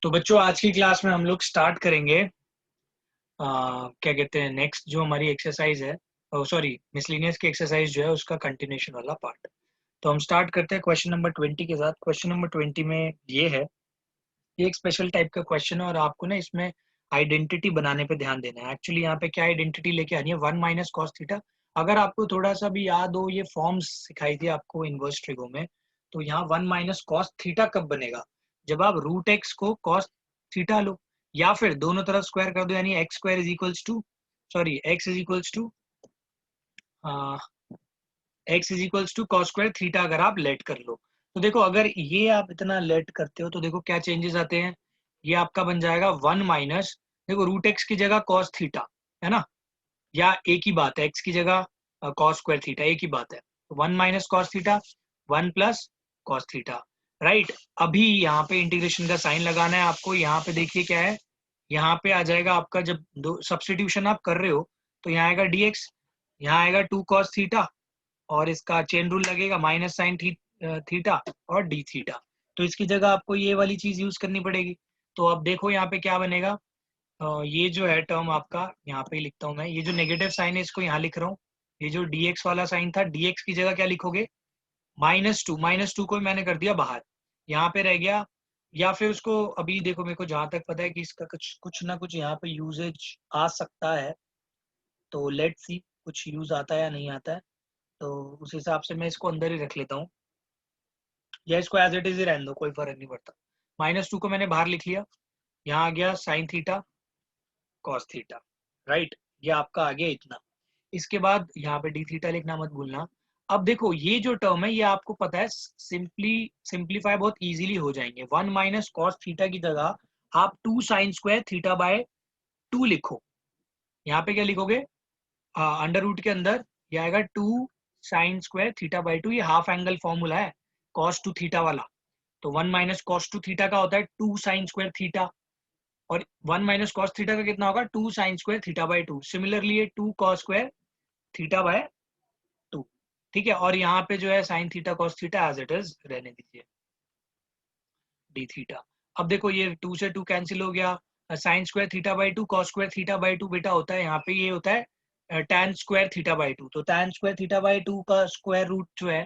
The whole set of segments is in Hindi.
तो बच्चों आज की क्लास में हम लोग स्टार्ट करेंगे क्या कहते हैं नेक्स्ट जो हमारी एक्सरसाइज है, सॉरी मिसलिनियस की एक्सरसाइज जो है उसका कंटिन्यूशन वाला पार्ट। तो हम स्टार्ट करते हैं क्वेश्चन नंबर 20 के साथ। क्वेश्चन नंबर 20 में ये एक स्पेशल टाइप का क्वेश्चन है और आपको ना इसमें आइडेंटिटी बनाने पे ध्यान देना है। एक्चुअली यहाँ पे क्या आइडेंटिटी लेके आनी है, 1 - cos थीटा। अगर आपको थोड़ा सा भी याद हो, ये फॉर्म्स सिखाई थी आपको इनवर्स ट्रिगो में। तो यहाँ 1 - cos थीटा कब बनेगा, जब आप √x को cos थीटा लो या फिर दोनों तरफ स्क्वायर कर दो, यानी x2 cos स्क्वायर थीटा अगर आप लेट कर लो। तो देखो अगर ये आप इतना लेट करते हो तो देखो क्या चेंजेस आते हैं। ये आपका बन जाएगा 1 माइनस, देखो √x की जगह cos थीटा है ना, या एक ही बात है, x की जगह cos स्क्वायर थीटा एक ही बात है। 1 - cos theta, 1 + cos theta, right. अभी यहाँ पे इंटीग्रेशन का साइन लगाना है आपको। यहाँ पे देखिए क्या है, यहाँ पे आ जाएगा आपका, जब दो सब्सटीट्यूशन आप कर रहे हो तो यहाँ आएगा dx, यहाँ आएगा 2 cos थीटा और इसका चेन रूल लगेगा -sin थीटा और d थीटा। तो इसकी जगह आपको ये वाली चीज यूज करनी पड़ेगी। तो अब देखो यहाँ पे क्या बनेगा। ये जो है टर्म आपका, यहाँ पे लिखता हूँ मैं, ये जो नेगेटिव साइन है इसको यहाँ लिख रहा हूँ। ये जो dx वाला साइन था, dx की जगह क्या लिखोगे, -2 को मैंने कर दिया बाहर, यहाँ पे रह गया। या फिर उसको अभी देखो, मेरे को जहां तक पता है कि इसका कुछ कुछ ना कुछ यहाँ पे यूजेज आ सकता है। तो लेट्स सी कुछ यूज आता है या नहीं आता है। तो उस हिसाब से मैं इसको अंदर ही रख लेता हूँ, या इसको एज इट इज ही रहने दो, कोई फर्क नहीं पड़ता। -2 को मैंने बाहर लिख लिया, यहाँ आ गया sin theta cos theta, right. ये आपका आ गया इतना। इसके बाद यहाँ पे d थीटा लिखना मत भूलना। अब देखो ये जो टर्म है ये आपको पता है सिंप्लीफाई बहुत इजीली हो जाएंगे। 1 - cos थीटा की जगह आप 2 sin² थीटा/2 लिखो। यहाँ पे क्या लिखोगे, अंडर रूट के अंदर ये आएगा 2 sin² थीटा/2। ये हाफ एंगल फॉर्मूला है cos2 थीटा वाला। तो 1 - cos2 थीटा का होता है 2 sin² थीटा, और 1 - cos थीटा का कितना होगा, 2 sin² थीटा/2। सिमिलरली ये 2 cos² थीटा/2, ठीक है। और यहाँ पे जो है sin theta cos theta as it is रहने दीजिए, d थीटा। अब देखो ये 2 से 2 कैंसिल हो गया, sin²थीटा/2 cos²थीटा/2 बेटा होता है, यहाँ पे ये होता है tan²थीटा/2। तो tan²थीटा/2 का स्क्वायर रूट जो है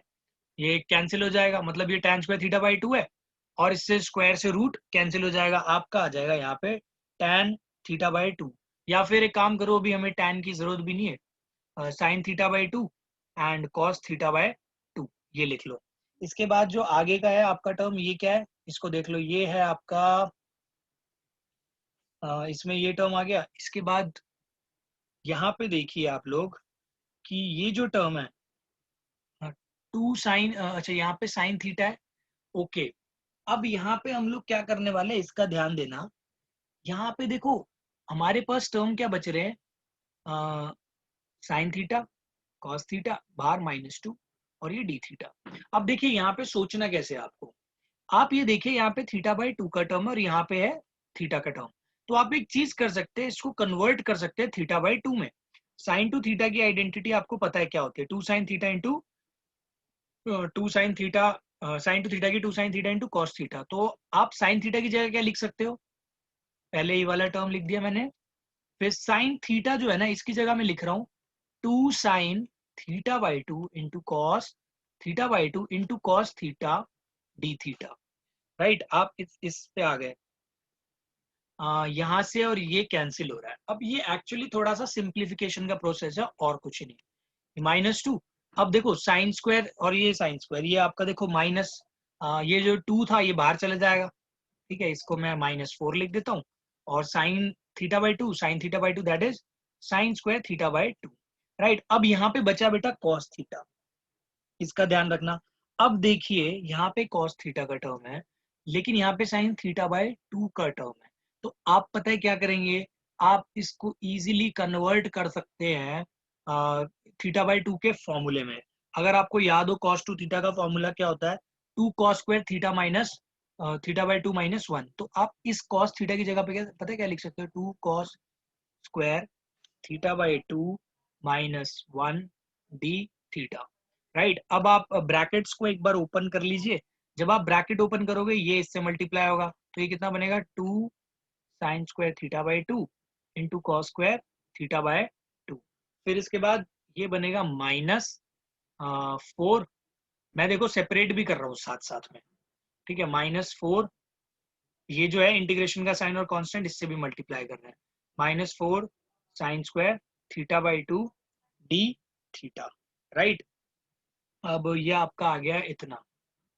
ये कैंसिल हो जाएगा, मतलब ये tan²थीटा/2 है और इससे स्क्वायर से रूट कैंसिल हो जाएगा, आपका आ जाएगा यहाँ पे tan थीटा/2। या फिर एक काम करो, अभी हमें tan की जरूरत भी नहीं है, sin थीटा/2 एंड cos थीटा/2 ये लिख लो। इसके बाद जो आगे का है आपका टर्म, ये क्या है इसको देख लो, ये है आपका इसमें ये टर्म आ गया। इसके बाद यहाँ पे देखिए आप लोग कि ये जो टर्म है 2 sin, अच्छा यहाँ पे sin थीटा है, ओके। अब यहाँ पे हम लोग क्या करने वाले हैं इसका ध्यान देना। यहाँ पे देखो हमारे पास टर्म क्या बच रहे हैं, साइन थीटा कॉस थीटा बाहर -2 और ये d थीटा। अब देखिए यहाँ पे सोचना कैसे है आपको। आप ये देखिए यहाँ पे थीटा/2 का टर्म और यहाँ पे है थीटा का टर्म। तो आप एक चीज कर सकते हैं, इसको कन्वर्ट कर सकते हैं थीटा/2 में। sin2 थीटा की आइडेंटिटी आपको पता है क्या होती है, 2 sin theta into 2 sin theta, sin2 theta की 2 sin theta into cos theta. तो आप sin थीटा की जगह क्या लिख सकते हो, पहले ये वाला टर्म लिख दिया मैंने। फिर sin थीटा जो है ना, इसकी जगह मैं लिख रहा हूँ 2 sin theta into cos theta into cos theta d theta, right. आप इस पे आ गए, यहाँ से और ये कैंसिल हो रहा है। अब ये एक्चुअली थोड़ा सा सिंप्लीफिकेशन का प्रोसेस है और कुछ नहीं। -2, अब देखो साइन स्क्वायर और ये साइन स्क्वायर, ये आपका देखो माइनस, ये जो 2 था ये बाहर चला जाएगा, ठीक है। इसको मैं -4 लिख देता हूँ। और sin थीटा/2 दैट इज sin²थीटा/2, राइट। अब यहाँ पे बचा बेटा cos थीटा, इसका ध्यान रखना। अब देखिए यहाँ पे cos थीटा का टर्म है, लेकिन यहाँ पे sin थीटा/2 का टर्म है। तो आप पता है क्या करेंगे, आप इसको इजीली कन्वर्ट कर सकते हैं थीटा/2 के फॉर्मूले में। अगर आपको याद हो cos2 थीटा का फॉर्मूला क्या होता है, 2 cos² थीटा माइनस थीटा/2 -1। तो आप इस cos थीटा की जगह पे क्या पता है क्या लिख सकते हो, 2 cos² थीटा/2 -1 d थीटा, राइट। अब आप ब्रैकेट्स को एक बार ओपन कर लीजिए, जब आप ब्रैकेट ओपन करोगे ये इससे मल्टीप्लाई होगा, तो ये कितना बनेगा 2 sine square theta by 2 into cos square theta by 2। फिर इसके बाद ये बनेगा -4, मैं देखो सेपरेट भी कर रहा हूँ साथ साथ में, ठीक है। -4, ये जो है इंटीग्रेशन का साइन और कांस्टेंट इससे भी मल्टीप्लाई कर रहे हैं, -4 sine square theta by 2 D theta, right. अब ये आपका आ गया इतना।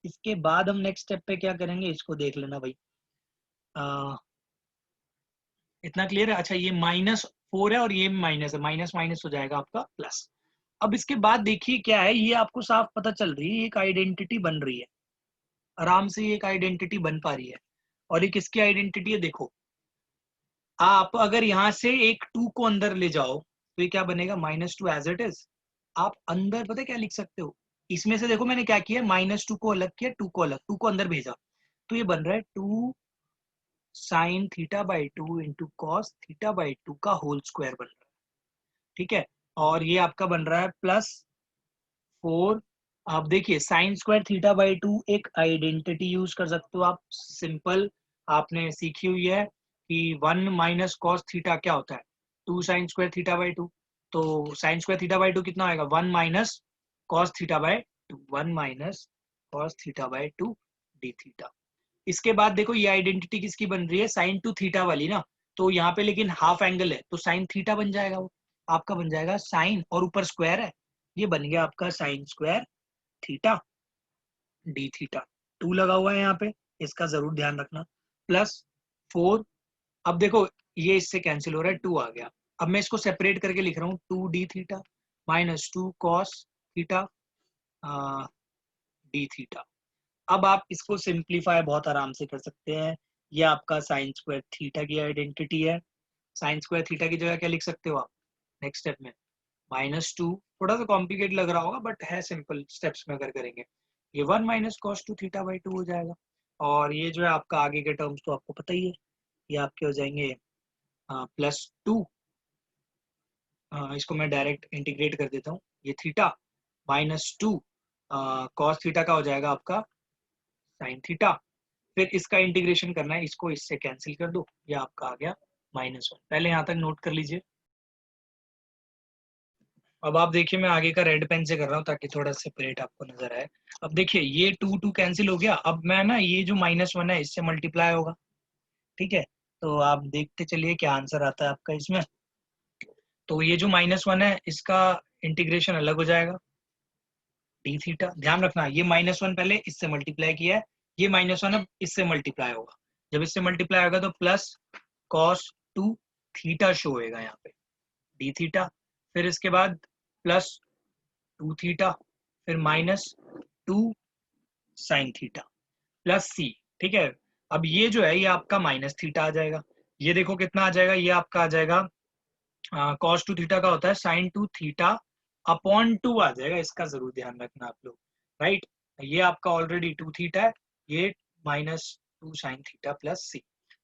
इसके बाद हम नेक्स्ट स्टेप पे क्या करेंगे इसको देख लेना भाई। इतना क्लियर है? अच्छा, ये -4 है और ये माइनस है, माइनस माइनस हो जाएगा आपका प्लस। अब इसके बाद देखिए क्या है, ये आपको साफ पता चल रही है, एक आइडेंटिटी बन रही है, आराम से एक आइडेंटिटी बन पा रही है। और ये किसकी आइडेंटिटी है देखो, आप अगर यहाँ से एक 2 को अंदर ले जाओ तो ये क्या बनेगा -2 एज इट इज। आप अंदर पता है क्या लिख सकते हो, इसमें से देखो मैंने क्या किया, -2 को अलग किया, 2 को अलग, 2 को अंदर भेजा, तो ये बन रहा है 2 sine theta by 2 into cos theta by 2 का होल स्क्वायर बन रहा है, ठीक है। और ये आपका बन रहा है +4। आप देखिए साइन स्क्वायर थीटा बाई 2 एक आइडेंटिटी यूज कर सकते हो आप, सिंपल आपने सीखी हुई है कि 1 माइनस कॉस थीटा क्या होता है, 2 साइन स्क्वायर थीटा बाई 2। तो साइन स्क्वायर थीटा बाई 2 कितना आएगा, 1 minus cos theta by 2, 1 minus cos theta by 2 D theta. इसके बाद देखो ये आइडेंटिटी किसकी बन रही है, साइन टू थीटा वाली ना, तो यहाँ पे लेकिन हाफ एंगल है तो साइन थीटा बन जाएगा, वो आपका बन जाएगा साइन और ऊपर स्क्वायर है, ये बन गया आपका sine square theta D theta. 2 लगा हुआ है यहाँ पे, इसका जरूर ध्यान रखना, +4। अब देखो ये इससे कैंसिल हो रहा है, 2 आ गया। अब मैं इसको सेपरेट करके लिख रहा हूँ, 2 D theta -2 cos theta D theta. अब आप इसको सिंप्लीफाई बहुत आराम से कर सकते हैं, ये आपका साइन स्क्वायर थीटा की आइडेंटिटी है। साइन स्क्वायर थीटा की जगह क्या लिख सकते हो आप नेक्स्ट स्टेप में, -2, थोड़ा सा कॉम्प्लिकेट लग रहा होगा बट है सिंपल, स्टेप्स में अगर करेंगे ये 1 माइनस कॉस 2 थीटा बाई 2 हो जाएगा। और ये जो है आपका आगे के टर्म्स तो आपको पता ही है, ये आपके हो जाएंगे +2, इसको मैं डायरेक्ट इंटीग्रेट कर देता हूँ, ये थीटा -2 कॉस थीटा का हो जाएगा आपका साइन थीटा। फिर इसका इंटीग्रेशन करना है, इसको इससे कैंसिल कर दो, ये आपका आ गया -1। पहले यहाँ तक नोट कर लीजिए। अब आप देखिए मैं आगे का रेड पेन से कर रहा हूँ ताकि थोड़ा सेपरेट आपको नजर आए। अब देखिए ये 2 कैंसिल हो गया, अब मैं ना ये जो -1 है इससे मल्टीप्लाई होगा, ठीक है। तो आप देखते चलिए क्या आंसर आता है आपका इसमें। तो ये जो -1 है इसका इंटीग्रेशन अलग हो जाएगा, डी थीटा। ध्यान रखना ये -1 पहले इससे मल्टीप्लाई किया है, ये -1 अब इससे मल्टीप्लाई होगा, जब इससे मल्टीप्लाई होगा तो प्लस कॉस 2 थीटा शो होएगा यहाँ पे, डी थीटा। फिर इसके बाद +2 थीटा, फिर -2 साइन थीटा प्लस सी, ठीक है। अब ये जो है ये आपका माइनस थीटा आ जाएगा, ये देखो कितना आ जाएगा, ये आपका आ जाएगा कॉस 2 थीटा का होता है साइन 2 थीटा अपॉन 2 आ जाएगा, इसका जरूर ध्यान रखना आप लोग, राइट। ये आपका ऑलरेडी 2 थीटा है, ये -2 साइन थीटा प्लस सी।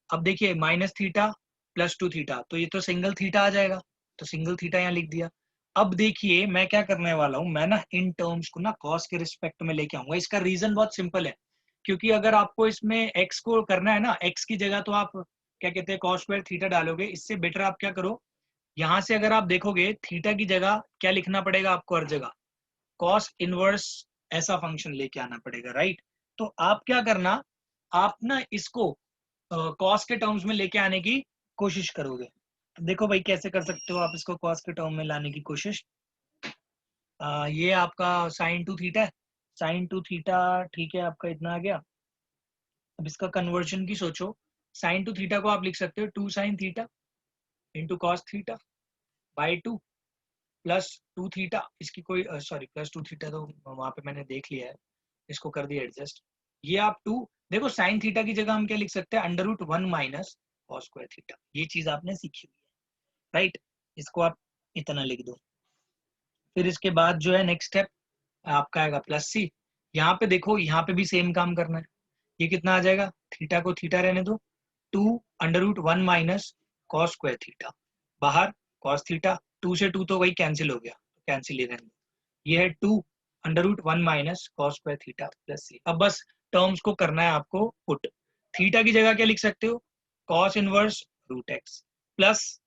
अब देखिए माइनस थीटा +2 थीटा, तो ये तो सिंगल थीटा आ जाएगा, तो सिंगल थीटा यहाँ लिख दिया। अब देखिए मैं क्या करने वाला हूँ, मैं ना इन टर्म्स को ना कॉस के रिस्पेक्ट में लेके आऊंगा। इसका रीजन बहुत सिंपल है, क्योंकि अगर आपको इसमें एक्स को करना है ना, एक्स की जगह तो आप क्या कहते हैं कॉस स्क्वायर थीटा डालोगे, इससे बेटर आप क्या करो, यहाँ से अगर आप देखोगे थीटा की जगह क्या लिखना पड़ेगा आपको, हर जगह कॉस इनवर्स ऐसा फंक्शन लेके आना पड़ेगा, राइट। तो आप क्या करना, आप ना इसको कॉस के टर्म्स में लेके आने की कोशिश करोगे। तो देखो भाई कैसे कर सकते हो आप इसको कॉस के टर्म में लाने की कोशिश। ये आपका साइन 2 थीटा है, साइन 2 थीटा, ठीक है, आपका इतना आ गया। अब इसका कन्वर्जन की सोचो, साइन 2 थीटा को आप लिख सकते हो 2 sine theta into cos theta by 2 +2 theta, इसकी कोई सॉरी +2 थीटा तो वहां पे मैंने देख लिया है, इसको कर दिया एडजस्ट। ये आप 2 देखो साइन थीटा की जगह हम क्या लिख सकते हैं, √1 माइनस कॉस स्क्वायर थीटा, ये चीज आपने सीखी हुई है, राइट। इसको आप इतना लिख दो। फिर इसके बाद जो है नेक्स्ट स्टेप आपका आएगा +c। यहाँ पे देखो यहाँ पे भी सेम काम करना है, ये कितना आ जाएगा, थीटा को थीटा रहने दो, 2 √1 माइनस कॉस स्क्वायर थीटा, बाहर कॉस थीटा, 2 से 2 तो वही कैंसिल हो गया, तो कैंसिल ही रहने दो। ये है 2 √1 minus cos square theta plus C. अब बस टर्म्स को करना है आपको पुट। थीटा की जगह क्या लिख सकते हो, cos inverse root x plus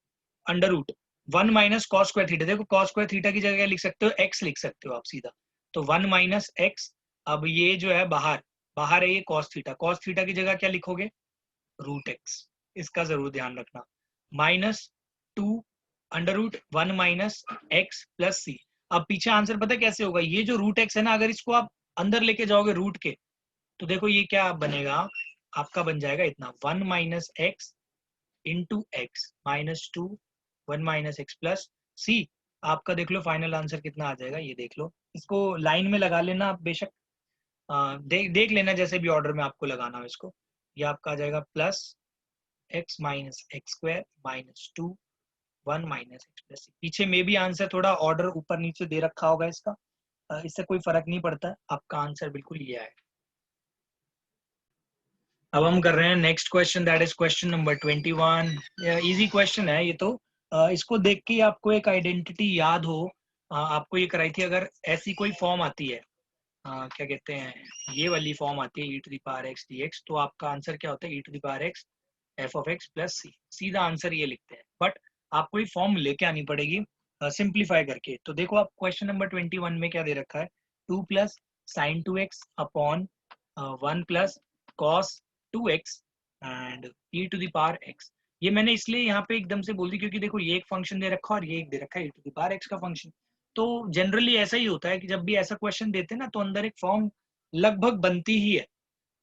under root 1 minus cos square theta. देखो कॉस स्क्वायर थीटा की जगह क्या लिख सकते हो, एक्स लिख सकते हो आप सीधा, तो 1 माइनस एक्स। अब ये जो है बाहर बाहर है ये कॉस थीटा की जगह क्या लिखोगे, रूट एक्स, इसका जरूर ध्यान रखना, minus 2 under root 1 minus x plus C. अब पीछे आंसर पता है कैसे होगा, ये जो रूट एक्स है ना, अगर इसको आप अंदर लेके जाओगे रूट के, तो देखो ये क्या बनेगा, आपका बन जाएगा इतना 1 minus x into x minus 2 1 minus x plus C. आपका देख लो फाइनल आंसर कितना आ जाएगा, ये देख लो, इसको लाइन में लगा लेना आप बेशक, देख लेना जैसे भी ऑर्डर में आपको लगाना हो इसको। ये आपका आ जाएगा plus x minus x square minus 2 1 minus x plus C. पीछे में भी आंसर थोड़ा ऑर्डर ऊपर नीचे दे रखा होगा इसका, इससे कोई फर्क नहीं पड़ता, आपका आंसर बिल्कुल ये है। अब हम कर रहे हैं next question, that is question number 21। Easy question है ये तो, इसको देख के आपको एक आइडेंटिटी याद हो, आपको ये कराई थी, अगर ऐसी कोई फॉर्म आती है, क्या कहते हैं, ये वाली फॉर्म आती है e to the power x dx, तो आपका आंसर क्या होता है e to the power x f of x plus C, सीधा आंसर ये लिखते हैं। बट आपको ये फॉर्म लेके आनी पड़ेगी सिंप्लीफाई करके। तो देखो आप क्वेश्चन नंबर 21 में क्या दे रखा है, 2 plus sine 2x upon 1 plus cos 2x and e to the power x। ये मैंने इसलिए यहाँ पे एकदम से बोल दी क्योंकि देखो ये एक फंक्शन दे रखा है और ये एक दे रखा है e to the power x का फंक्शन। तो जनरली ऐसा ही होता है कि जब भी ऐसा क्वेश्चन देते हैं ना, तो अंदर एक फॉर्म लगभग बनती ही है,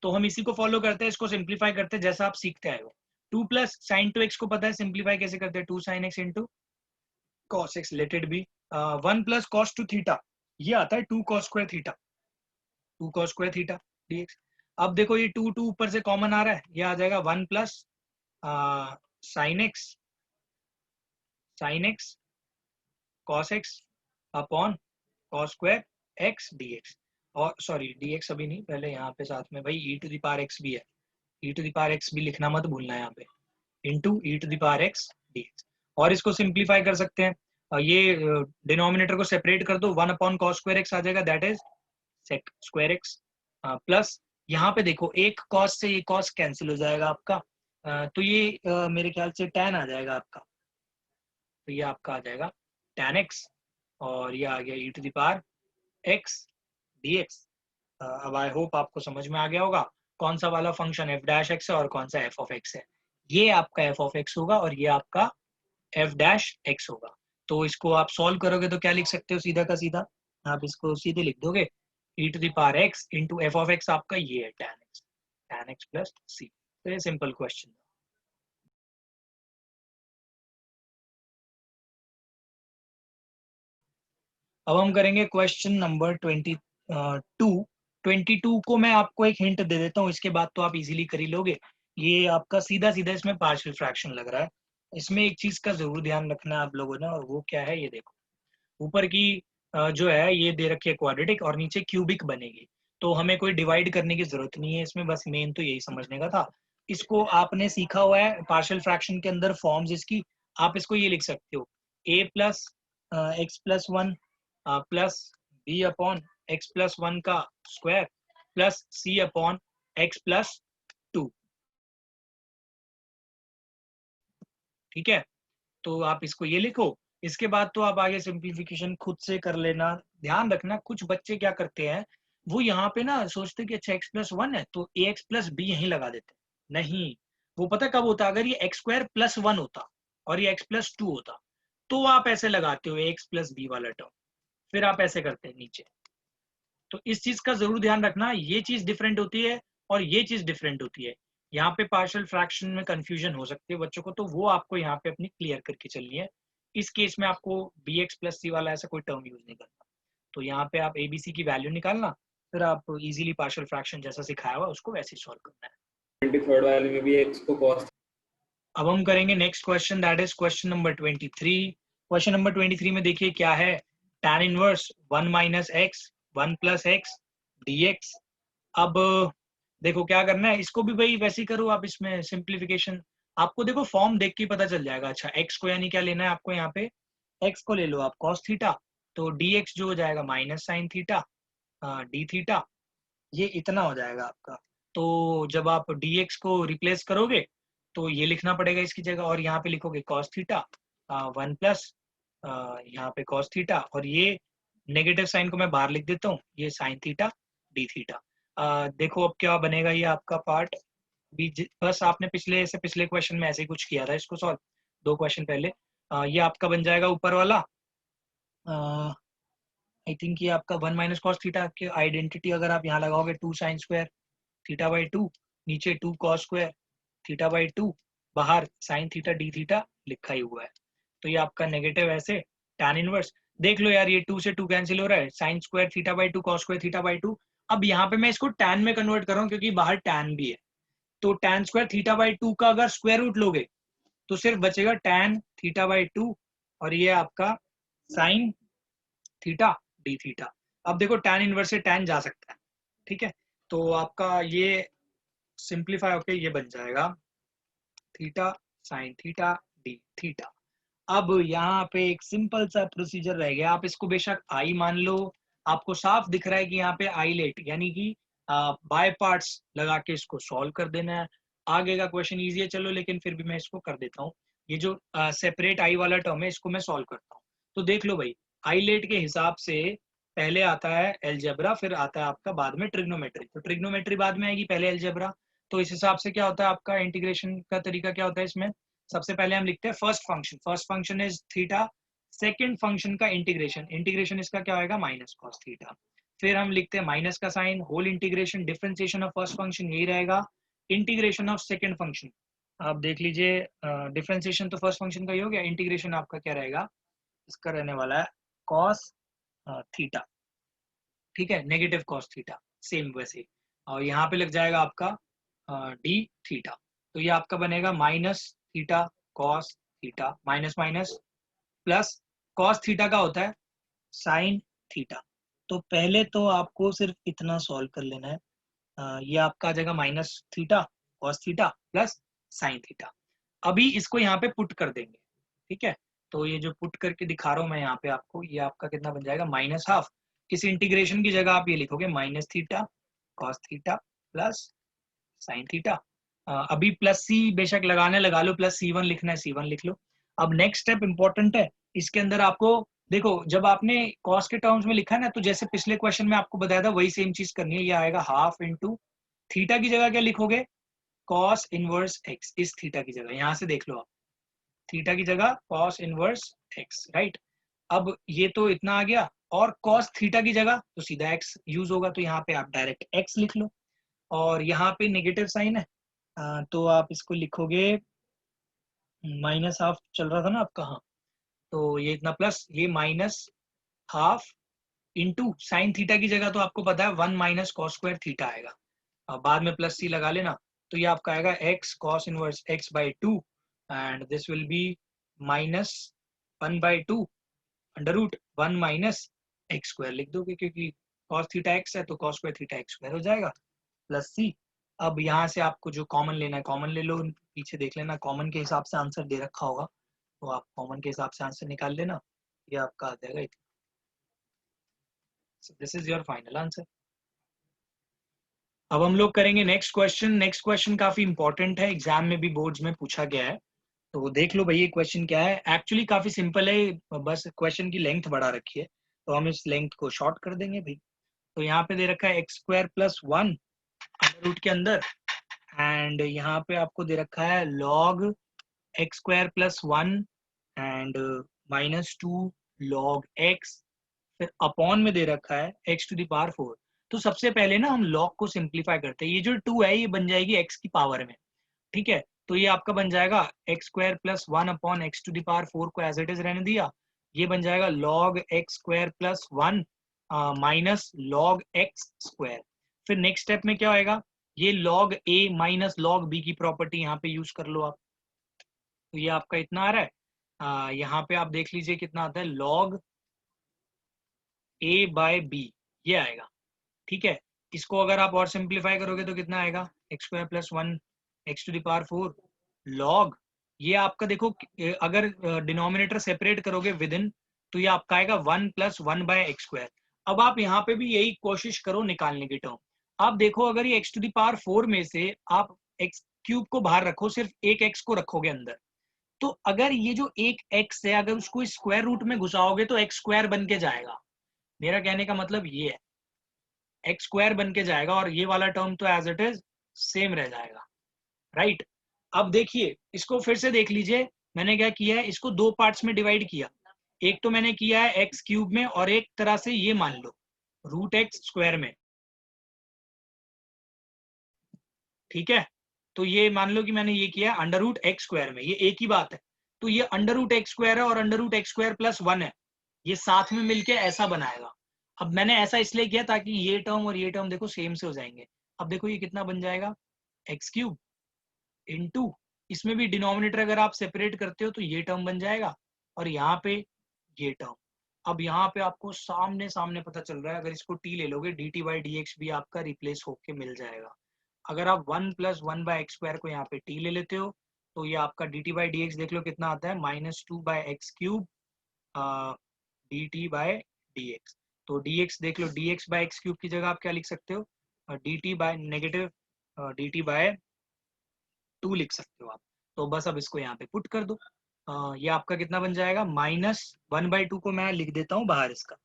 तो हम इसी को फॉलो करते हैं, इसको सिंप्लीफाई करते हैं जैसा आप सीखते आए हो। 2 प्लस साइन 2x को पता है सिंप्लीफाई कैसे करते हैं, 2 sine x into cos x, let it be 1 plus cos 2 थीटा, ये आता है 2 cos square theta, 2 cos square theta dx। अब देखो ये 2 2 ऊपर से कॉमन आ रहा है, ये आ जाएगा 1 plus sign x cos x upon cos square x dx। और सॉरी dx अभी नहीं, पहले यहाँ पे साथ में भाई e to the power x भी है, e to the power x भी लिखना मत भूलना यहाँ पे, into e to the power x dx। और इसको सिंप्लीफाई कर सकते हैं, ये डिनोमिनेटर को सेपरेट कर दो, 1 अपॉन कॉस स्क्वायर x आ जाएगा, that is sec square x plus यहाँ पे देखो एक कॉस से ये कॉस कैंसिल हो जाएगा आपका, तो ये मेरे ख्याल से tan आ जाएगा आपका, तो ये आपका आ जाएगा tan x, और ये आ गया e to the power x dx। अब आई होप आपको समझ में आ गया होगा कौन सा वाला फंक्शन f डैश x है और कौन सा f ऑफ x है। ये आपका f ऑफ x होगा और ये आपका f डैश x होगा। तो इसको आप सॉल्व करोगे तो क्या लिख सकते हो, सीधा का सीधा आप इसको सीधे लिख दोगे, e to the power x into f of x आपका ये है tan x प्लस c। तो ये सिंपल क्वेश्चन। अब हम करेंगे क्वेश्चन नंबर 22 को मैं आपको एक हिंट दे देता हूँ, इसके बाद तो आप इजीली कर ही लोगे। ये आपका सीधा सीधा इसमें पार्शियल फ्रैक्शन लग रहा है। इसमें एक चीज का जरूर ध्यान रखना है आप लोगों ने, और वो क्या है, ये देखो ऊपर की जो है ये दे रखी है क्वाड्रेटिक और नीचे क्यूबिक बनेगी, तो हमें कोई डिवाइड करने की जरूरत नहीं है इसमें, बस मेन तो यही समझने का था। इसको आपने सीखा हुआ है पार्शियल फ्रैक्शन के अंदर फॉर्म्स इसकी, आप इसको ये लिख सकते हो a plus x plus 1 plus b upon x plus 1 का square plus c upon x plus 2। ठीक है, तो आप इसको ये लिखो, इसके बाद तो आप आगे सिंप्लीफिकेशन खुद से कर लेना। ध्यान रखना कुछ बच्चे क्या करते हैं, वो यहाँ पे ना सोचते कि अच्छा x+1 है तो ax प्लस बी यहीं लगा देते, नहीं, वो पता कब होता, अगर ये x स्क्वायर प्लस 1 होता और ये x+2 होता, तो आप ऐसे लगाते हो ax प्लस बी वाला टर्म, फिर आप ऐसे करते हैं नीचे। तो इस चीज का जरूर ध्यान रखना, ये चीज डिफरेंट होती है और ये चीज डिफरेंट होती है। यहाँ पे पार्शियल फ्रैक्शन में कंफ्यूजन हो सकती है बच्चों को, तो वो आपको यहाँ पे अपनी क्लियर करके चलनी है। इस केस में आपको bx प्लस सी वाला ऐसा कोई टर्म यूज नहीं करना, तो यहाँ पे आप abc की वैल्यू निकालना, फिर आप इजीली पार्शियल फ्रैक्शन जैसा सिखाया हुआ उसको वैसे सॉल्व करना है। 23rd वाले में भी x को cos। अब हम करेंगे next question, that is question number 23। Question number 23 में देखिए क्या है, tan inverse 1 minus x 1 plus x dx। अब देखो क्या करना है, इसको भी भाई वैसे ही करो आप, इसमें सिंप्लीफिकेशन आपको देखो फॉर्म देख के पता चल जाएगा। अच्छा x को यानी क्या लेना है आपको, यहाँ पे x को ले लो आप cos थीटा, तो dx जो हो जाएगा minus sine theta D theta ये इतना हो जाएगा आपका। तो जब आप dx को रिप्लेस करोगे तो ये लिखना पड़ेगा इसकी जगह, और यहाँ पे लिखोगे cos थीटा 1 प्लस यहाँ पे cos थीटा, और ये नेगेटिव साइन को मैं बाहर लिख देता हूँ, ये sin थीटा d थीटा। देखो अब क्या बनेगा ये आपका पार्ट भी, बस आपने पिछले क्वेश्चन में ऐसे ही कुछ किया था इसको सॉल्व 2 क्वेश्चन पहले। ये आपका बन जाएगा ऊपर वाला, आई थिंक ये आपका 1 माइनस कॉस थीटा की आइडेंटिटी अगर आप यहाँ लगाओगे 2 साइन स्क्वायर थीटा बाई 2, नीचे 2 कॉस स्क्वायर थीटा बाई 2, बाहर साइन थीटा डी थीटा लिखा ही हुआ है। तो ये आपका नेगेटिव ऐसे tan इनवर्स, देख लो यार ये 2 से 2 कैंसिल हो रहा है, sine square theta by 2 cos square theta by 2। अब यहाँ पे मैं इसको tan में कन्वर्ट कर रहा हूँ क्योंकि बाहर tan भी है, तो tan स्क्वायर थीटा बाई 2 का अगर स्क्वायर रूट लोगे तो सिर्फ बचेगा tan थीटा बाई 2, और ये आपका साइन थीटा डी थीटा। अब देखो tan इनवर्स से tan जा सकता है, ठीक है, तो आपका ये सिंप्लीफाई होके ये बन जाएगा theta sine theta D theta. अब यहाँ पे एक सिंपल सा प्रोसीजर रह गया, आप इसको बेशक आई मान लो, आपको साफ दिख रहा है कि यहाँ पे आई लेट यानी कि बाय पार्ट्स लगा के इसको सॉल्व कर देना है। आगे का क्वेश्चन इजी है चलो, लेकिन फिर भी मैं इसको कर देता हूँ। ये जो सेपरेट आई वाला टर्म है इसको मैं सॉल्व करता हूँ। तो देख लो भाई, आई लेट के हिसाब से पहले आता है एलजेब्रा, फिर आता है आपका बाद में ट्रिग्नोमेट्री। तो ट्रिग्नोमेट्री बाद में आएगी, पहले एलजेब्रा। तो इस हिसाब से क्या होता है आपका इंटीग्रेशन का तरीका क्या होता है इसमें, सबसे पहले हम लिखते हैं first function is theta, second function का इंटीग्रेशन, इंटीग्रेशन इसका क्या होगा माइनस कॉस थीटा, फिर हम लिखते हैं माइनस का sign, whole integration differentiation of first function यही रहेगा, इंटीग्रेशन ऑफ सेकंड फंक्शन। आप देख लीजिए डिफरेंशिएशन तो फर्स्ट फंक्शन का ही हो गया, इंटीग्रेशन आपका क्या रहेगा, इसका रहने वाला है कॉस थीटा, ठीक है, नेगेटिव कॉस थीटा सेम वैसे, और यहाँ पे लग जाएगा आपका डी थीटा। तो ये आपका बनेगा minus theta cos theta, minus minus plus, cos theta का होता है साइन थीटा। तो पहले तो आपको सिर्फ इतना सॉल्व कर लेना है, ये आपका आ जाएगा minus theta cos theta plus sine theta. अभी इसको यहाँ पे पुट कर देंगे, ठीक है, तो ये जो पुट करके दिखा रहा हूँ मैं यहाँ पे आपको, ये आपका कितना बन जाएगा माइनस हाफ, इस इंटीग्रेशन की जगह आप ये लिखोगे minus theta cos theta plus sine theta. अभी प्लस सी बेशक लगाने लगा लो, प्लस C1 लिखना है C1 लिख लो। अब नेक्स्ट स्टेप इंपॉर्टेंट है, इसके अंदर आपको देखो जब आपने कॉस के टर्म्स में लिखा है ना, तो जैसे पिछले क्वेश्चन में आपको बताया था वही सेम चीज करनी है, ये आएगा हाफ इंटू थीटा की जगह क्या लिखोगे कॉस इनवर्स एक्स, इस थीटा की जगह यहाँ से देख लो आप, थीटा की जगह कॉस इनवर्स एक्स, राइट। अब ये तो इतना आ गया, और कॉस थीटा की जगह तो सीधा एक्स यूज होगा, तो यहाँ पे आप डायरेक्ट एक्स लिख लो, और यहाँ पे नेगेटिव साइन है तो आप इसको लिखोगे माइनस हाफ चल रहा था ना आपका, हाँ, तो ये इतना प्लस, ये minus half into sine theta की जगह तो आपको पता है 1 माइनस कॉस स्क्वायर थीटा आएगा, अब बाद में प्लस सी लगा लेना, तो ये आपका आएगा x cos inverse x by 2, and this will be minus 1 by 2 under root 1 minus x square लिख दोगे, क्योंकि कॉस थीटा एक्स है तो cos square theta x square हो जाएगा प्लस सी। अब यहाँ से आपको जो कॉमन लेना है कॉमन ले लो, पीछे देख लेना कॉमन के हिसाब से आंसर दे रखा होगा, तो आप कॉमन के हिसाब से आंसर निकाल लेना, ये आपका आ जाएगा इतना। This is your final answer. अब हम लोग करेंगे नेक्स्ट क्वेश्चन। नेक्स्ट क्वेश्चन काफी इंपॉर्टेंट है, एग्जाम में भी बोर्ड्स में पूछा गया है, तो देख लो भाई ये क्वेश्चन क्या है। एक्चुअली काफी सिंपल है, बस क्वेश्चन की लेंथ बढ़ा रखी है, तो हम इस लेंथ को शॉर्ट कर देंगे भाई। तो यहाँ पे दे रखा है x square plus 1 under root के अंदर, एंड यहाँ पे आपको दे रखा है log x square plus 1 and minus 2 log x, फिर अपॉन में दे रखा है x टू द पावर 4। तो सबसे पहले ना हम log को सिंप्लीफाई करते हैं, ये जो 2 है ये बन जाएगी x की पावर में, ठीक है, तो ये आपका बन जाएगा x square plus 1 upon x to the power 4 को एज इट इज रहने दिया, ये बन जाएगा log x square plus 1 minus log x square. फिर नेक्स्ट स्टेप में क्या होएगा, ये log a minus log b की प्रॉपर्टी यहाँ पे यूज कर लो आप, तो ये आपका इतना आ रहा है, यहाँ पे आप देख लीजिए कितना आता है log a बाय b, ये आएगा, ठीक है। इसको अगर आप और सिंप्लीफाई करोगे तो कितना आएगा x square plus 1 x to the power 4 log, ये आपका देखो अगर डिनोमिनेटर सेपरेट करोगे विद इन, तो ये आपका आएगा 1 प्लस 1 बाय एक्स स्क्वायर। अब आप यहाँ पे भी यही कोशिश करो निकालने की टर्म, आप देखो अगर ये x टू द पावर 4 में से आप x क्यूब को बाहर रखो, सिर्फ एक x को रखोगे अंदर, तो अगर ये जो एक x है अगर उसको स्क्वायर रूट में घुसाओगे तो x स्क्वायर बन के जाएगा। मेरा कहने का मतलब ये है, एक्स स्क्वायर बन के जाएगा और ये वाला टर्म तो एज इट इज सेम रह जाएगा, राइट। अब देखिए इसको फिर से देख लीजिए, मैंने क्या किया है, इसको दो पार्ट्स में डिवाइड किया। एक तो मैंने किया है एक्स क्यूब में और एक तरह से ये मान लो रूट एक्स स्क्वायर में, ठीक है। तो ये मान लो कि मैंने ये किया अंडर रूट एक्स स्क्वायर में, ये एक ही बात है। तो ये अंडर रूट एक्स स्क्वायर है और under root x square plus 1 है, ये साथ में मिलके ऐसा बनाएगा। अब मैंने ऐसा इसलिए किया ताकि ये टर्म और ये टर्म देखो सेम से हो जाएंगे। अब देखो ये कितना बन जाएगा, एक्स क्यूब इंटू, इसमें भी डिनोमिनेटर अगर आप सेपरेट करते हो तो ये टर्म बन जाएगा और यहाँ पे ये टर्म। अब यहाँ पे आपको सामने सामने पता चल रहा है, अगर इसको t ले लोगे D T by D x भी आपका रिप्लेस होके मिल जाएगा। अगर आप 1 प्लस 1 बाई एक्स स्क्वायर को यहाँ पे t ले लेते हो तो ये आपका D T by D x देख लो कितना आता है, -2 by x cube d T by D x. तो डी एक्स देख लो, d x by x cube की जगह आप क्या लिख सकते हो, d T by negative d T by 2 लिख सकते हो आप। तो बस अब इसको यहाँ पे पुट कर दो, ये आपका कितना बन जाएगा, -1/2 को मैं लिख देता हूँ बाहर इसका,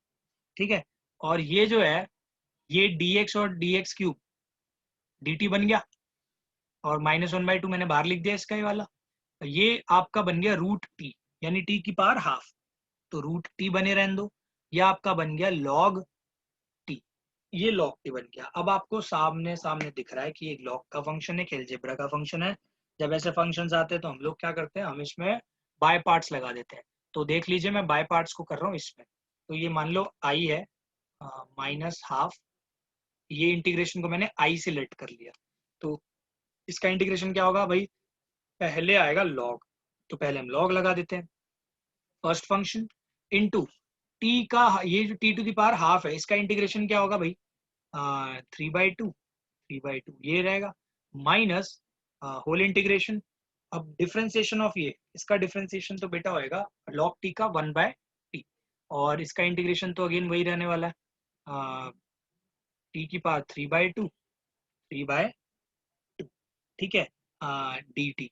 ठीक है। और ये जो है ये dx और dx क्यूब dt बन गया और -1/2 मैंने बाहर लिख दिया इसका ये वाला। ये आपका बन गया रूट t, यानी t की पावर हाफ, तो रूट t बने रहने दो। ये आपका बन गया log t, ये log t बन गया। अब आपको सामने सामने दिख रहा है कि एक log का फंक्शन है, एक अलजेब्रा का फंक्शन है। जब ऐसे फंक्शंस आते हैं तो हम लोग क्या करते हैं, हम इसमें बाय पार्ट्स लगा देते हैं। तो देख लीजिए मैं बाय पार्ट्स को कर रहा हूँ इसमें। तो ये मान लो i है -12, ये इंटीग्रेशन को मैंने i से लेट कर लिया। तो इसका इंटीग्रेशन क्या होगा भाई, पहले आएगा log, तो पहले हम log लगा देते हैं फर्स्ट फंक्शन इनटू t का, ये जो t to the power half है इसका इंटीग्रेशन क्या होगा भाई, 3/2 ये रहेगा माइनस होल इंटीग्रेशन। अब डिफरेंशिएशन ऑफ ये, इसका डिफरेंशिएशन तो बेटा होएगा log t का 1/t और इसका इंटीग्रेशन तो अगेन वही रहने वाला है, t की पावर 3/2 ठीक है, dt।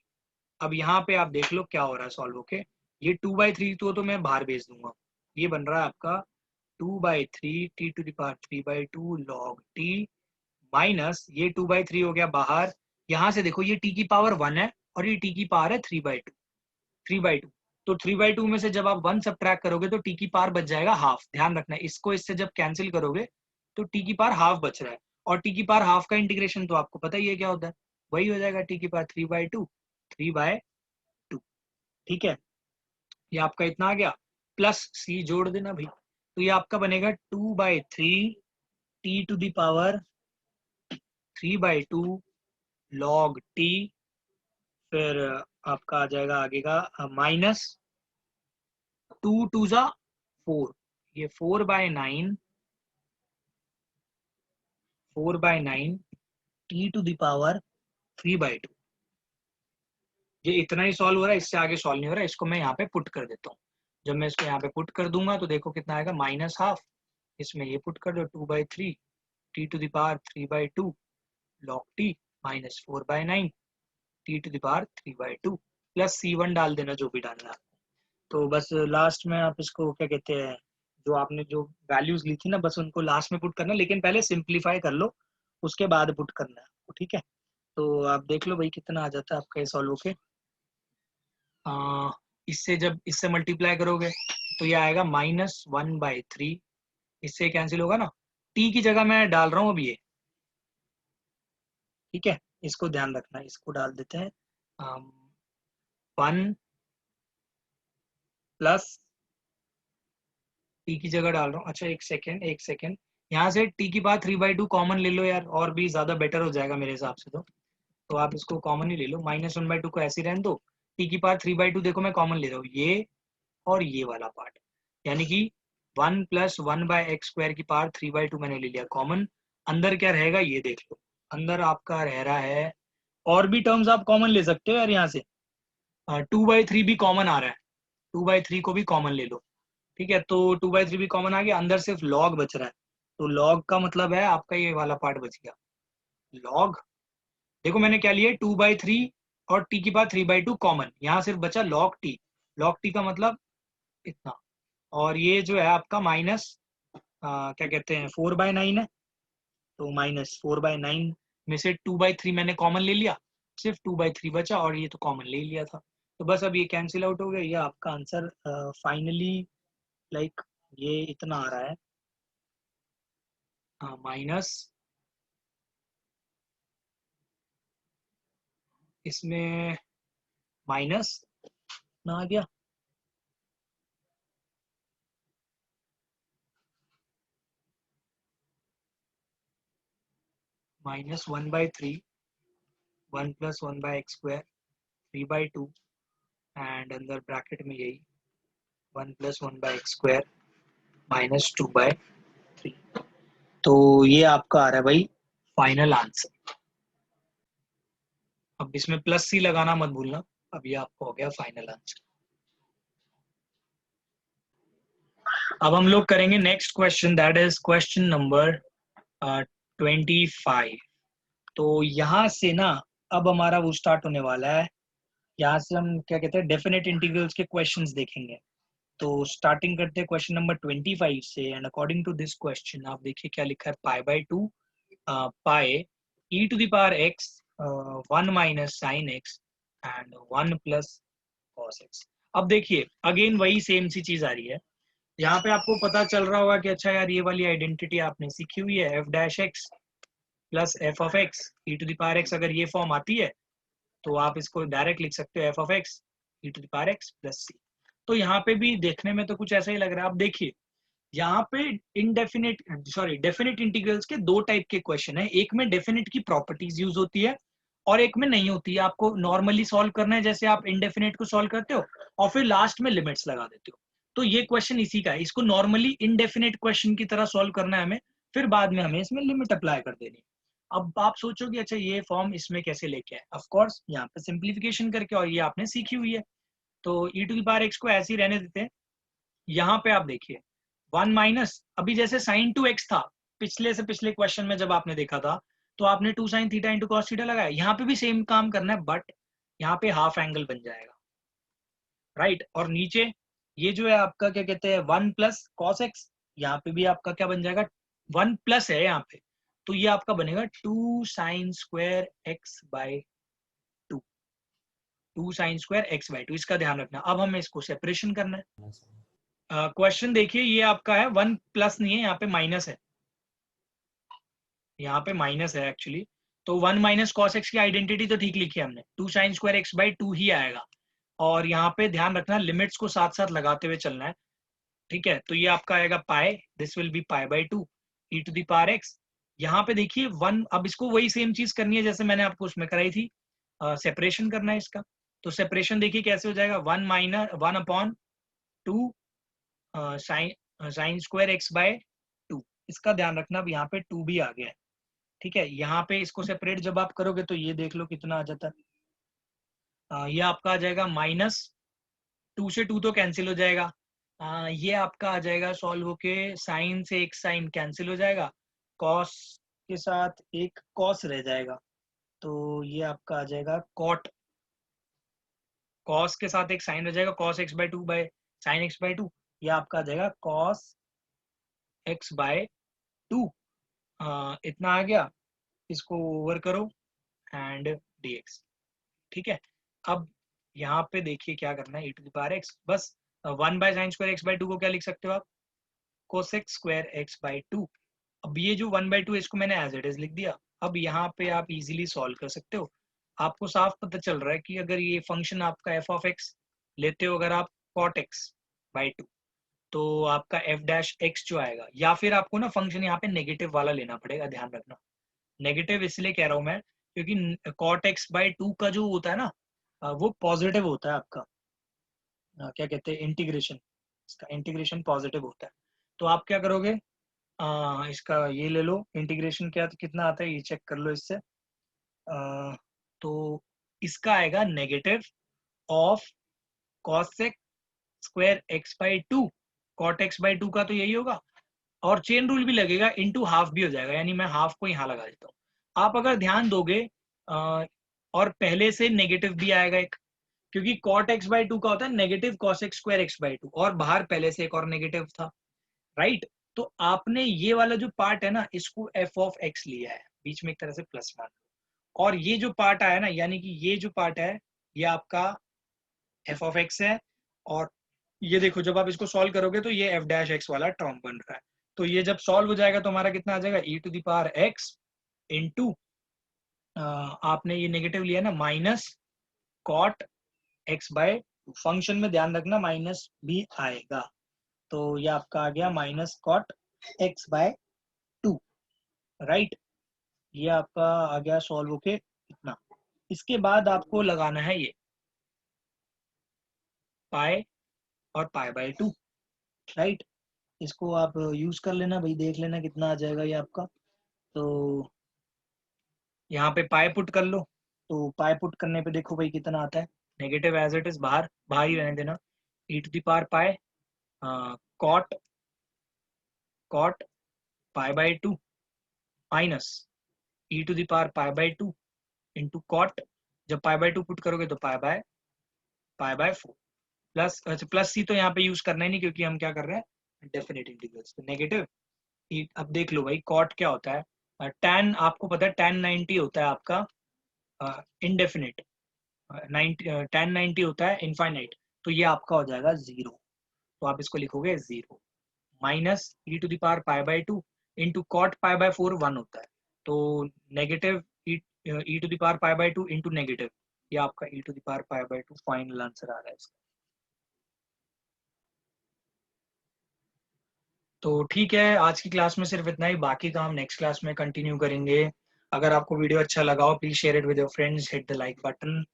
अब यहाँ पे आप देख लो क्या हो रहा है सॉल्व होके, ये 2/3 तो मैं बाहर भेज दूंगा, ये बन रहा है आपका 2/3 t to the power 3/2 log t minus ये 2/3 हो गया बाहर। यहाँ से देखो ये t की पावर 1 है और ये t की पावर है 3/2। तो 3/2 में से जब आप 1 सब्ट्रैक्ट करोगे तो t की पावर बच जाएगा हाफ। ध्यान रखना इसको, इससे जब कैंसिल करोगे तो t की पावर हाफ बच रहा है और t की पावर हाफ का इंटीग्रेशन तो आपको पता ही है क्या होता है, वही हो जाएगा t की पावर 3/2 ठीक है। ये आपका इतना आ गया, प्लस c जोड़ देना भाई, तो ये आपका बनेगा 2/3 t to the power 3/2 log t, फिर आपका आ जाएगा आगे का -2 2 जा 4, ये 4/9 t टू द पावर 3/2। ये इतना ही सॉल्व हो रहा है, इससे आगे सॉल्व नहीं हो रहा है। इसको मैं यहाँ पे पुट कर देता हूँ। जब मैं इसको यहाँ पे पुट कर दूंगा तो देखो कितना आएगा, -12, इसमें ये पुट कर दो 2/3 t to the power 3/2 log t minus 4/9 t to the power 3/2 plus c1 डाल देना जो भी डालना है। तो बस लास्ट में आप इसको क्या कहते हैं, जो आपने जो वैल्यूज ली थी ना बस उनको लास्ट में पुट करना, लेकिन पहले सिंप्लीफाई कर लो उसके बाद पुट करना है, ठीक है। तो आप देख लो भाई कितना आ जाता है आपका ये सॉल्व होके, इससे जब इससे मल्टीप्लाई करोगे तो ये आएगा -1/3, इससे कैंसिल होगा ना, t की जगह मैं डाल रहा हूँ अभी ये, ठीक है। इसको ध्यान रखना, इसको डाल देते हैं 1 प्लस t की जगह डाल रहा हूँ। अच्छा एक सेकेंड, यहाँ से t की पावर 3/2 कॉमन ले लो यार, और भी ज्यादा बेटर हो जाएगा मेरे हिसाब से। तो आप इसको कॉमन ही ले लो, -1/2 को ऐसे ही रहने दो, t की पावर 3/2 देखो मैं कॉमन ले रहा हूँ, ये और ये वाला पार्ट, यानी कि 1 + 1/x² की पावर 3/2 मैंने ले लिया कॉमन। अंदर क्या रहेगा ये देख लो, अंदर आपका रह रहा है, और भी टर्म्स आप कॉमन ले सकते हो यार, यहाँ से 2/3 भी कॉमन आ रहा है, 2/3 को भी कॉमन ले लो, ठीक है। तो 2/3 भी कॉमन आ गया, अंदर सिर्फ log बच रहा है, तो log का मतलब है आपका ये वाला पार्ट बच गया, लॉग, देखो मैंने क्या लिया 2/3 और t की पावर 3/2 कॉमन, यहाँ सिर्फ बचा log t। log t का मतलब इतना, और ये जो है आपका माइनस क्या कहते हैं 4/9 है, तो -4/9 में से 2/3 मैंने कॉमन ले लिया, सिर्फ 2/3 बचा और ये तो कॉमन ले लिया था। तो बस अब ये कैंसिल आउट हो गया, ये आपका आंसर फाइनली लाइक ये इतना आ रहा है, माइनस इसमें माइनस ना आ गया, -1/3, 1 + 1/x², 3/2 एंड अंदर ब्रैकेट में यही 1 + 1/x² -2/3। तो ये आपका आ रहा है भाई फाइनल आंसर। अब इसमें +c लगाना मत भूलना। अब ये आपका हो गया फाइनल आंसर। अब हम लोग करेंगे next question, that is question number 25। तो यहाँ से ना अब हमारा वो स्टार्ट होने वाला है, यहाँ से हम क्या कहते हैं डेफिनेट इंटीग्रल्स के क्वेश्चंस देखेंगे। तो स्टार्टिंग करते हैं क्वेश्चन नंबर 25 से, and according to this question आप देखिए क्या लिखा है, π/2 pi e to the power x 1 minus sine x and 1 plus cos x। अब देखिए अगेन वही सेम सी चीज आ रही है, यहाँ पे आपको पता चल रहा होगा कि अच्छा यार ये वाली आइडेंटिटी आपने सीखी हुई है, f dash x plus f of x e to the power x। अगर ये फॉर्म आती है तो आप इसको डायरेक्ट लिख सकते हो, f of x e to the power x plus C. तो यहाँ पे भी देखने में तो कुछ ऐसा ही लग रहा है। अब देखिए यहाँ पे इनडेफिनेट सॉरी डेफिनेट इंटीग्रल्स के दो टाइप के क्वेश्चन है, एक में डेफिनेट की प्रॉपर्टीज यूज होती है और एक में नहीं होती है। आपको नॉर्मली सॉल्व करना है जैसे आप इनडेफिनेट को सॉल्व करते हो और फिर लास्ट में लिमिट्स लगा देते हो। तो ये क्वेश्चन इसी का है, इसको नॉर्मली इनडेफिनेट क्वेश्चन की तरह सॉल्व करना है हमें, फिर बाद में हमें इसमें लिमिट अप्लाई कर देनी है। अब आप सोचोगे अच्छा ये फॉर्म इसमें कैसे लेके आए, ऑफ कोर्स यहाँ पे सिंप्लीफिकेशन करके, और ये आपने सीखी हुई है। तो ई टू द पावर एक्स को ऐसे ही रहने देते हैं। यहाँ पे आप देखिए 1 माइनस, अभी जैसे साइन 2x था पिछले से पिछले क्वेश्चन में जब आपने देखा था, तो आपने 2 sin theta into cos theta लगाया, यहाँ पे भी सेम काम करना है, बट यहाँ पे हाफ एंगल बन जाएगा, राइट। और नीचे ये जो है आपका क्या कहते हैं 1 प्लस कॉस एक्स, यहाँ पे भी आपका क्या बन जाएगा 1 प्लस है यहाँ पे, तो ये आपका बनेगा 2 sin square x by 2, 2 sin square x by 2। इसका ध्यान रखना। अब हमें इसको सेपरेशन करना है। क्वेश्चन देखिए ये आपका है 1 प्लस नहीं है, यहाँ पे माइनस है, यहाँ पे माइनस है एक्चुअली। तो 1 माइनस कॉस एक्स की आइडेंटिटी तो ठीक लिखी है हमने, 2 sin स्क्वायर एक्स बाई 2 ही आएगा। और यहाँ पे ध्यान रखना लिमिट्स को साथ साथ लगाते हुए चलना है, ठीक है। तो ये आपका आएगा pi, this will be π/2 e to the power x। यहाँ पे देखिए 1, अब इसको वही सेम चीज करनी है जैसे मैंने आपको उसमें कराई थी, सेपरेशन करना है इसका। तो सेपरेशन देखिए कैसे हो जाएगा 1/2 साइन स्क्वायर एक्स बाय 2। इसका ध्यान रखना, अब यहाँ पे 2 भी आ गया है, ठीक है। यहाँ पे इसको सेपरेट जब आप करोगे तो ये देख लो कितना आ जाता है, ये आपका आ जाएगा -2 से 2 तो कैंसिल हो जाएगा, ये आपका आ जाएगा सॉल्व होके साइन से एक साइन कैंसिल हो जाएगा, कॉस के साथ एक कॉस रह जाएगा, तो ये आपका आ जाएगा कॉट, कॉस के साथ एक साइन रह जाएगा cos x by 2 by sine x by 2, ये आपका आ जाएगा कॉस एक्स बाय 2। इतना आ गया, इसको ओवर करो एंड dx, ठीक है। अब यहाँ पे देखिए क्या करना है, e to the power x, बस 1 by sine square x by 2 को क्या लिख सकते हो आप, कोसेक स्क्वायर एक्स बाय 2। अब ये जो 1/2 इसको मैंने एज इट इज लिख दिया। अब यहाँ पे आप इजीली सॉल्व कर सकते हो, आपको साफ पता चल रहा है कि अगर ये फंक्शन आपका एफ ऑफ एक्स लेते हो अगर आप कॉट एक्स बाई 2, तो आपका एफ डैश एक्स जो आएगा, या फिर आपको ना फंक्शन यहाँ पे नेगेटिव वाला लेना पड़ेगा, ध्यान रखना। नेगेटिव इसलिए कह रहा हूँ मैं क्योंकि कॉट एक्स बाई 2 का जो होता है ना वो पॉजिटिव होता है आपका, क्या कहते हैं इंटीग्रेशन, इसका इंटीग्रेशन पॉजिटिव होता है। तो आप क्या करोगे, इसका ये ले लो इंटीग्रेशन, क्या कितना आता है ये चेक कर लो इससे, तो इसका आएगा negative of cosec square x by 2, cot x by 2 का तो यही होगा, और चेन रूल भी लगेगा, इनटू हाफ भी हो जाएगा, यानी मैं हाफ को यहाँ लगा देता हूँ। आप अगर ध्यान दोगे और पहले से नेगेटिव भी आएगा एक, क्योंकि कॉट एक्स बाई टू का होता है negative cos x square x by two, और बाहर पहले से एक और नेगेटिव था, राइट। तो आपने ये वाला जो पार्ट है ना, इसको एफ ऑफ एक्स लिया है, बीच में एक तरह से प्लस मान लो, और ये जो पार्ट आया ना, यानी कि ये जो पार्ट है ये आपका एफ ऑफ एक्स है, और ये देखो जब आप इसको सॉल्व करोगे तो ये एफ डैश एक्स वाला टर्म बन रहा है। तो ये जब सॉल्व हो जाएगा तो हमारा कितना आ जाएगा, e to the power x into, आपने ये नेगेटिव लिया ना, minus cot x by, function में ध्यान रखना माइनस भी आएगा, तो ये आपका आ गया minus cot x by two, right. ये आपका आ गया सॉल्व होके इतना। इसके बाद आपको लगाना है ये पाई और पाई बाय टू, राइट। इसको आप यूज कर लेना भाई, देख लेना कितना आ जाएगा ये आपका। तो यहाँ पे पाई पुट कर लो, तो पाई पुट करने पे देखो भाई कितना आता है, नेगेटिव एज इट इज बाहर बाहर ही रहने देना, e to the power pi cot cot pi by two minus e to the power pi by two into cot, जब पाई बाय टू पुट करोगे तो पाई बाय फोर प्लस, अच्छा प्लस सी तो यहाँ पे यूज करना ही नहीं क्योंकि हम क्या कर रहे हैं डेफिनेट इंटीग्रल्स, तो नेगेटिव। अब देख लो भाई कॉट क्या होता है, tan आपको पता है tan 90 होता है आपका इनडेफिनिट, 90 tan 90 होता है इनफाइनाइट, तो ये आपका हो जाएगा जीरो, तो आप इसको लिखोगे zero minus e to the power pi by two into cot pi by four one होता है, तो negative e to the power pi by two into negative, ये आपका e to the power pi by two final answer आ रहा है इसका। तो ठीक है, आज की क्लास में सिर्फ इतना ही, बाकी का हम नेक्स्ट क्लास में कंटिन्यू करेंगे। अगर आपको वीडियो अच्छा लगा हो please share it with your friends, hit the like button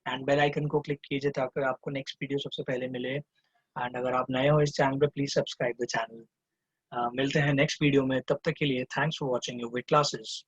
and bell icon को क्लिक कीजिए ताकि आपको नेक्स्ट वीडियो सबसे पहले मिले, एंड अगर आप नए हो इस चैनल पे प्लीज सब्सक्राइब द चैनल। मिलते हैं नेक्स्ट वीडियो में, तब तक के लिए thanks for watching your classes.